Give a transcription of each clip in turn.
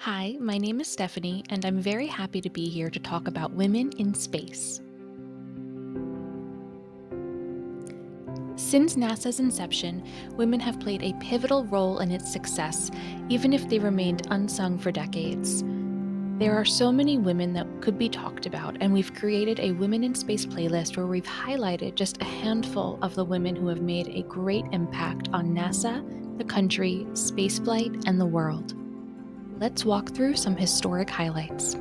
Hi, my name is Stephanie, and I'm very happy to be here to talk about women in space. Since NASA's inception, women have played a pivotal role in its success, even if they remained unsung for decades. There are so many women that could be talked about, and we've created a Women in Space playlist where we've highlighted just a handful of the women who have made a great impact on NASA, the country, spaceflight, and the world. Let's walk through some historic highlights.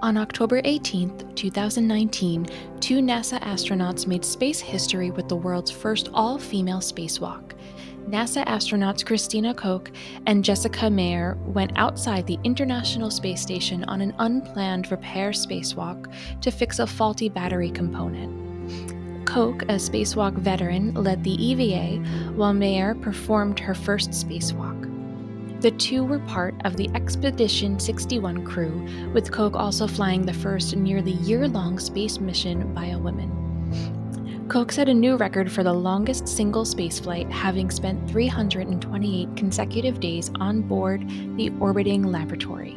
On October 18, 2019, two NASA astronauts made space history with the world's first all-female spacewalk. NASA astronauts Christina Koch and Jessica Meir went outside the International Space Station on an unplanned repair spacewalk to fix a faulty battery component. Koch, a spacewalk veteran, led the EVA, while Meir performed her first spacewalk. The two were part of the Expedition 61 crew, with Koch also flying the first nearly year-long space mission by a woman. Koch set a new record for the longest single spaceflight, having spent 328 consecutive days on board the orbiting laboratory.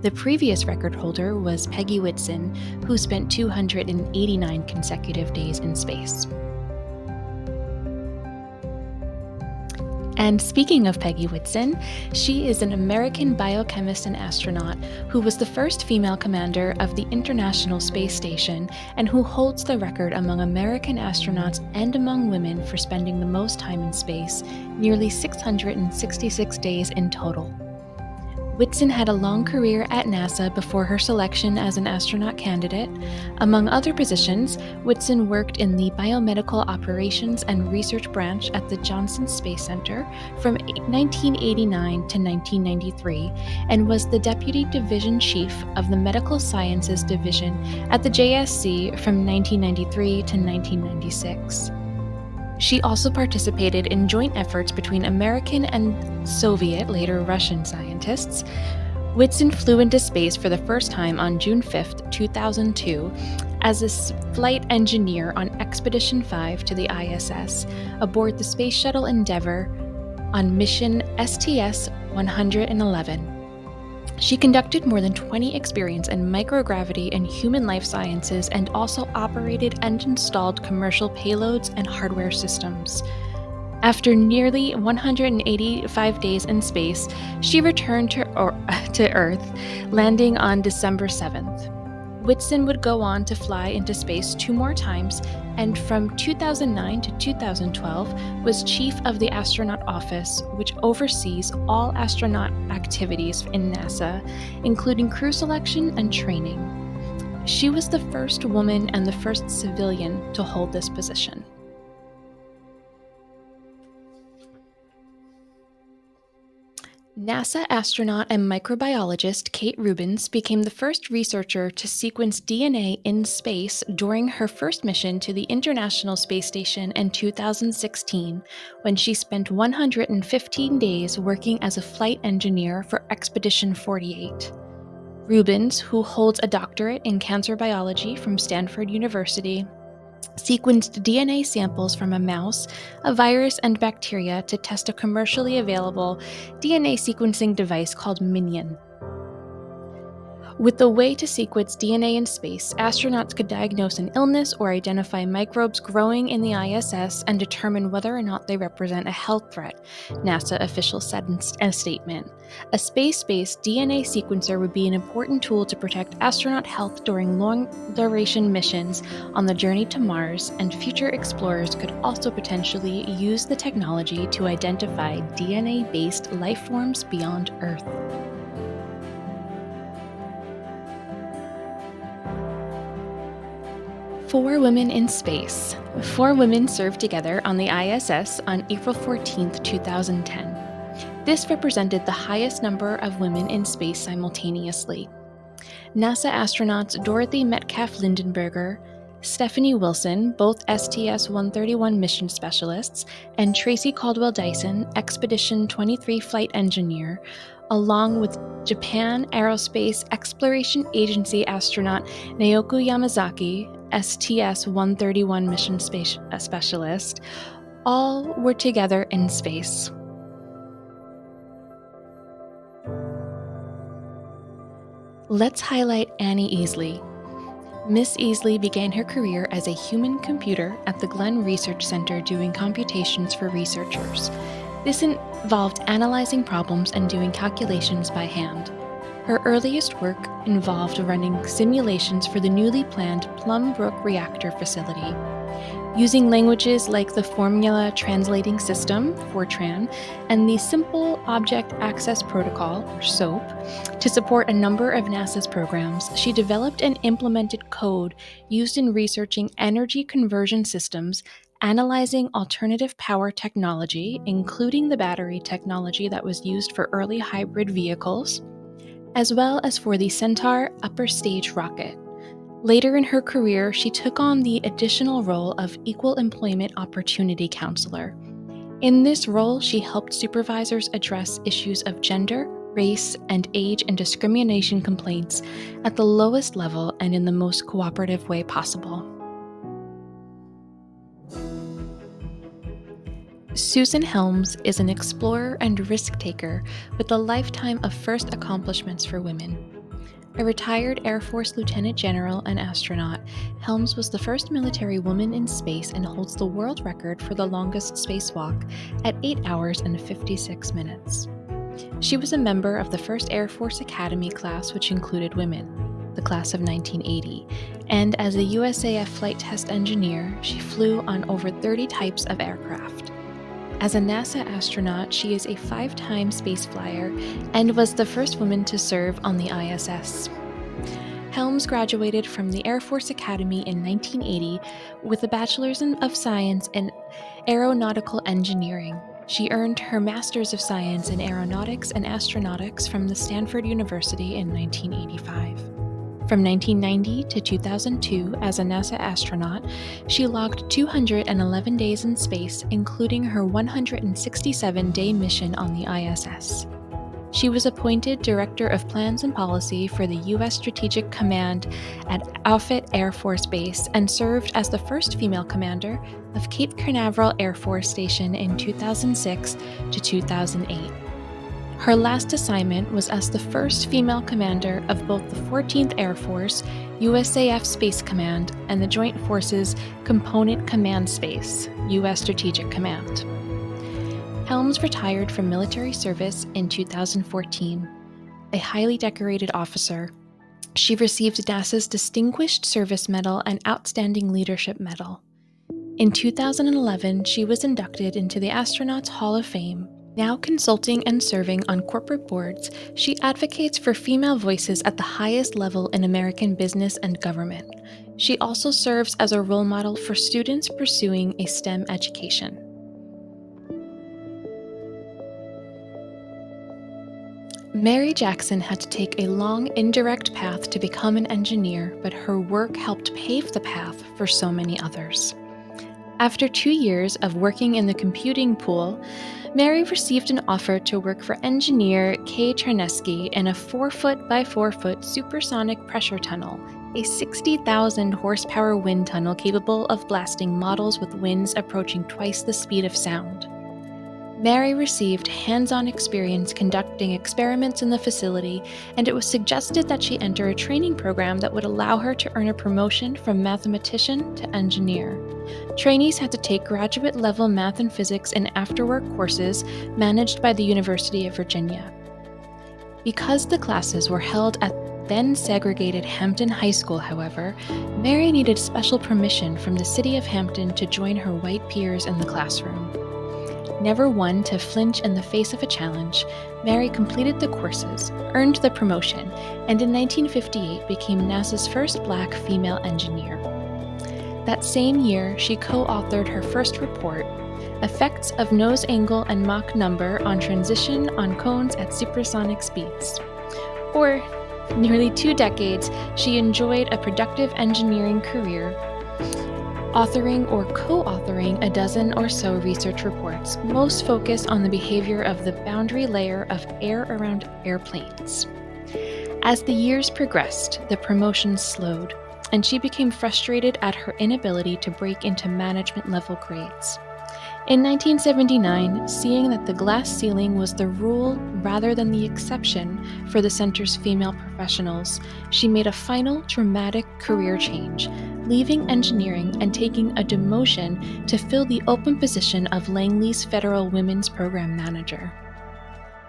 The previous record holder was Peggy Whitson, who spent 289 consecutive days in space. And speaking of Peggy Whitson, she is an American biochemist and astronaut who was the first female commander of the International Space Station and who holds the record among American astronauts and among women for spending the most time in space, nearly 666 days in total. Whitson had a long career at NASA before her selection as an astronaut candidate. Among other positions, Whitson worked in the Biomedical Operations and Research Branch at the Johnson Space Center from 1989 to 1993 and was the Deputy Division Chief of the Medical Sciences Division at the JSC from 1993 to 1996. She also participated in joint efforts between American and Soviet, later Russian scientists. Whitson flew into space for the first time on June 5, 2002, as a flight engineer on Expedition 5 to the ISS aboard the Space Shuttle Endeavour on mission STS-111. She conducted more than 20 experiments in microgravity and human life sciences and also operated and installed commercial payloads and hardware systems. After nearly 185 days in space, she returned to Earth, landing on December 7th. Whitson would go on to fly into space 2 more times, and from 2009 to 2012 was chief of the astronaut office, which oversees all astronaut activities in NASA, including crew selection and training. She was the first woman and the first civilian to hold this position. NASA astronaut and microbiologist Kate Rubins became the first researcher to sequence DNA in space during her first mission to the International Space Station in 2016, when she spent 115 days working as a flight engineer for Expedition 48. Rubins, who holds a doctorate in cancer biology from Stanford University, sequenced DNA samples from a mouse, a virus, and bacteria to test a commercially available DNA sequencing device called Minion. With the way to sequence DNA in space, astronauts could diagnose an illness or identify microbes growing in the ISS and determine whether or not they represent a health threat, NASA officials said in a statement. A space-based DNA sequencer would be an important tool to protect astronaut health during long-duration missions on the journey to Mars, and future explorers could also potentially use the technology to identify DNA-based life forms beyond Earth. Four women in space. 4 women served together on the ISS on April 14, 2010. This represented the highest number of women in space simultaneously. NASA astronauts Dorothy Metcalf Lindenberger, Stephanie Wilson, both STS-131 mission specialists, and Tracy Caldwell Dyson, Expedition 23 flight engineer, along with Japan Aerospace Exploration Agency astronaut Naoki Yamazaki, STS-131 mission specialist, all were together in space. Let's highlight Annie Easley. Miss Easley began her career as a human computer at the Glenn Research Center doing computations for researchers. This involved analyzing problems and doing calculations by hand. Her earliest work involved running simulations for the newly planned Plum Brook Reactor Facility. Using languages like the Formula Translating System, Fortran, and the Simple Object Access Protocol, or SOAP, to support a number of NASA's programs, she developed and implemented code used in researching energy conversion systems, analyzing alternative power technology, including the battery technology that was used for early hybrid vehicles, as well as for the Centaur upper stage rocket. Later in her career, she took on the additional role of Equal Employment Opportunity Counselor. In this role, she helped supervisors address issues of gender, race, and age and discrimination complaints at the lowest level and in the most cooperative way possible. Susan Helms is an explorer and risk-taker with a lifetime of first accomplishments for women. A retired Air Force Lieutenant General and astronaut, Helms was the first military woman in space and holds the world record for the longest spacewalk at 8 hours and 56 minutes. She was a member of the first Air Force Academy class, which included women, the class of 1980, and as a USAF flight test engineer, she flew on over 30 types of aircraft. As a NASA astronaut, she is a 5-time space flyer and was the first woman to serve on the ISS. Helms graduated from the Air Force Academy in 1980 with a Bachelor's of Science in Aeronautical Engineering. She earned her Master's of Science in Aeronautics and Astronautics from the Stanford University in 1985. From 1990 to 2002, as a NASA astronaut, she logged 211 days in space, including her 167-day mission on the ISS. She was appointed Director of Plans and Policy for the U.S. Strategic Command at Offutt Air Force Base and served as the first female commander of Cape Canaveral Air Force Station in 2006 to 2008. Her last assignment was as the first female commander of both the 14th Air Force, USAF Space Command, and the Joint Forces Component Command Space, U.S. Strategic Command. Helms retired from military service in 2014. A highly decorated officer, she received NASA's Distinguished Service Medal and Outstanding Leadership Medal. In 2011, she was inducted into the Astronauts Hall of Fame. Now consulting and serving on corporate boards, she advocates for female voices at the highest level in American business and government. She also serves as a role model for students pursuing a STEM education. Mary Jackson had to take a long, indirect path to become an engineer, but her work helped pave the path for so many others. After 2 years of working in the computing pool, Mary received an offer to work for engineer Kay Charneski in a 4-foot by 4-foot supersonic pressure tunnel, a 60,000 horsepower wind tunnel capable of blasting models with winds approaching twice the speed of sound. Mary received hands-on experience conducting experiments in the facility, and it was suggested that she enter a training program that would allow her to earn a promotion from mathematician to engineer. Trainees had to take graduate-level math and physics and after-work courses managed by the University of Virginia. Because the classes were held at then-segregated Hampton High School, however, Mary needed special permission from the city of Hampton to join her white peers in the classroom. Never one to flinch in the face of a challenge, Mary completed the courses, earned the promotion, and in 1958 became NASA's first Black female engineer. That same year, she co-authored her first report, Effects of Nose Angle and Mach Number on Transition on Cones at Supersonic Speeds. For nearly 2 decades, she enjoyed a productive engineering career, authoring or co-authoring a dozen or so research reports, most focused on the behavior of the boundary layer of air around airplanes. As the years progressed, the promotions slowed, and she became frustrated at her inability to break into management-level grades. In 1979, seeing that the glass ceiling was the rule rather than the exception for the center's female professionals, she made a final dramatic career change, leaving engineering and taking a demotion to fill the open position of Langley's Federal Women's Program Manager.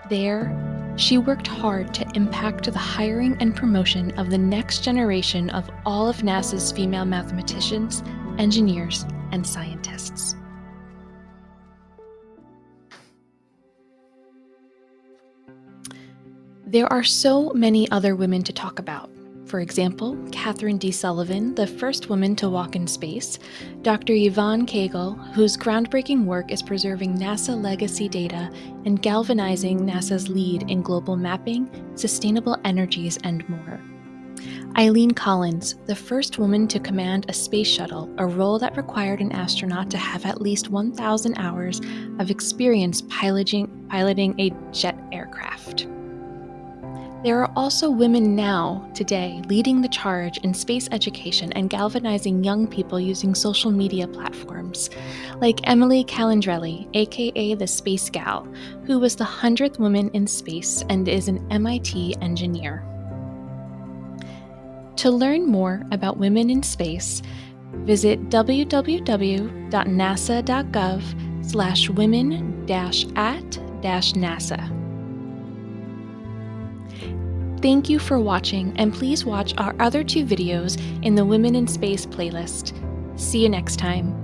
There, she worked hard to impact the hiring and promotion of the next generation of all of NASA's female mathematicians, engineers, and scientists. There are so many other women to talk about. For example, Catherine D. Sullivan, the first woman to walk in space, Dr. Yvonne Kegel, whose groundbreaking work is preserving NASA legacy data and galvanizing NASA's lead in global mapping, sustainable energies, and more. Eileen Collins, the first woman to command a space shuttle, a role that required an astronaut to have at least 1,000 hours of experience piloting a jet aircraft. There are also women now, today, leading the charge in space education and galvanizing young people using social media platforms, like Emily Calandrelli, aka the Space Gal, who was the 100th woman in space and is an MIT engineer. To learn more about women in space, visit www.nasa.gov/women-at-NASA. Thank you for watching, and please watch our other 2 videos in the Women in Space playlist. See you next time.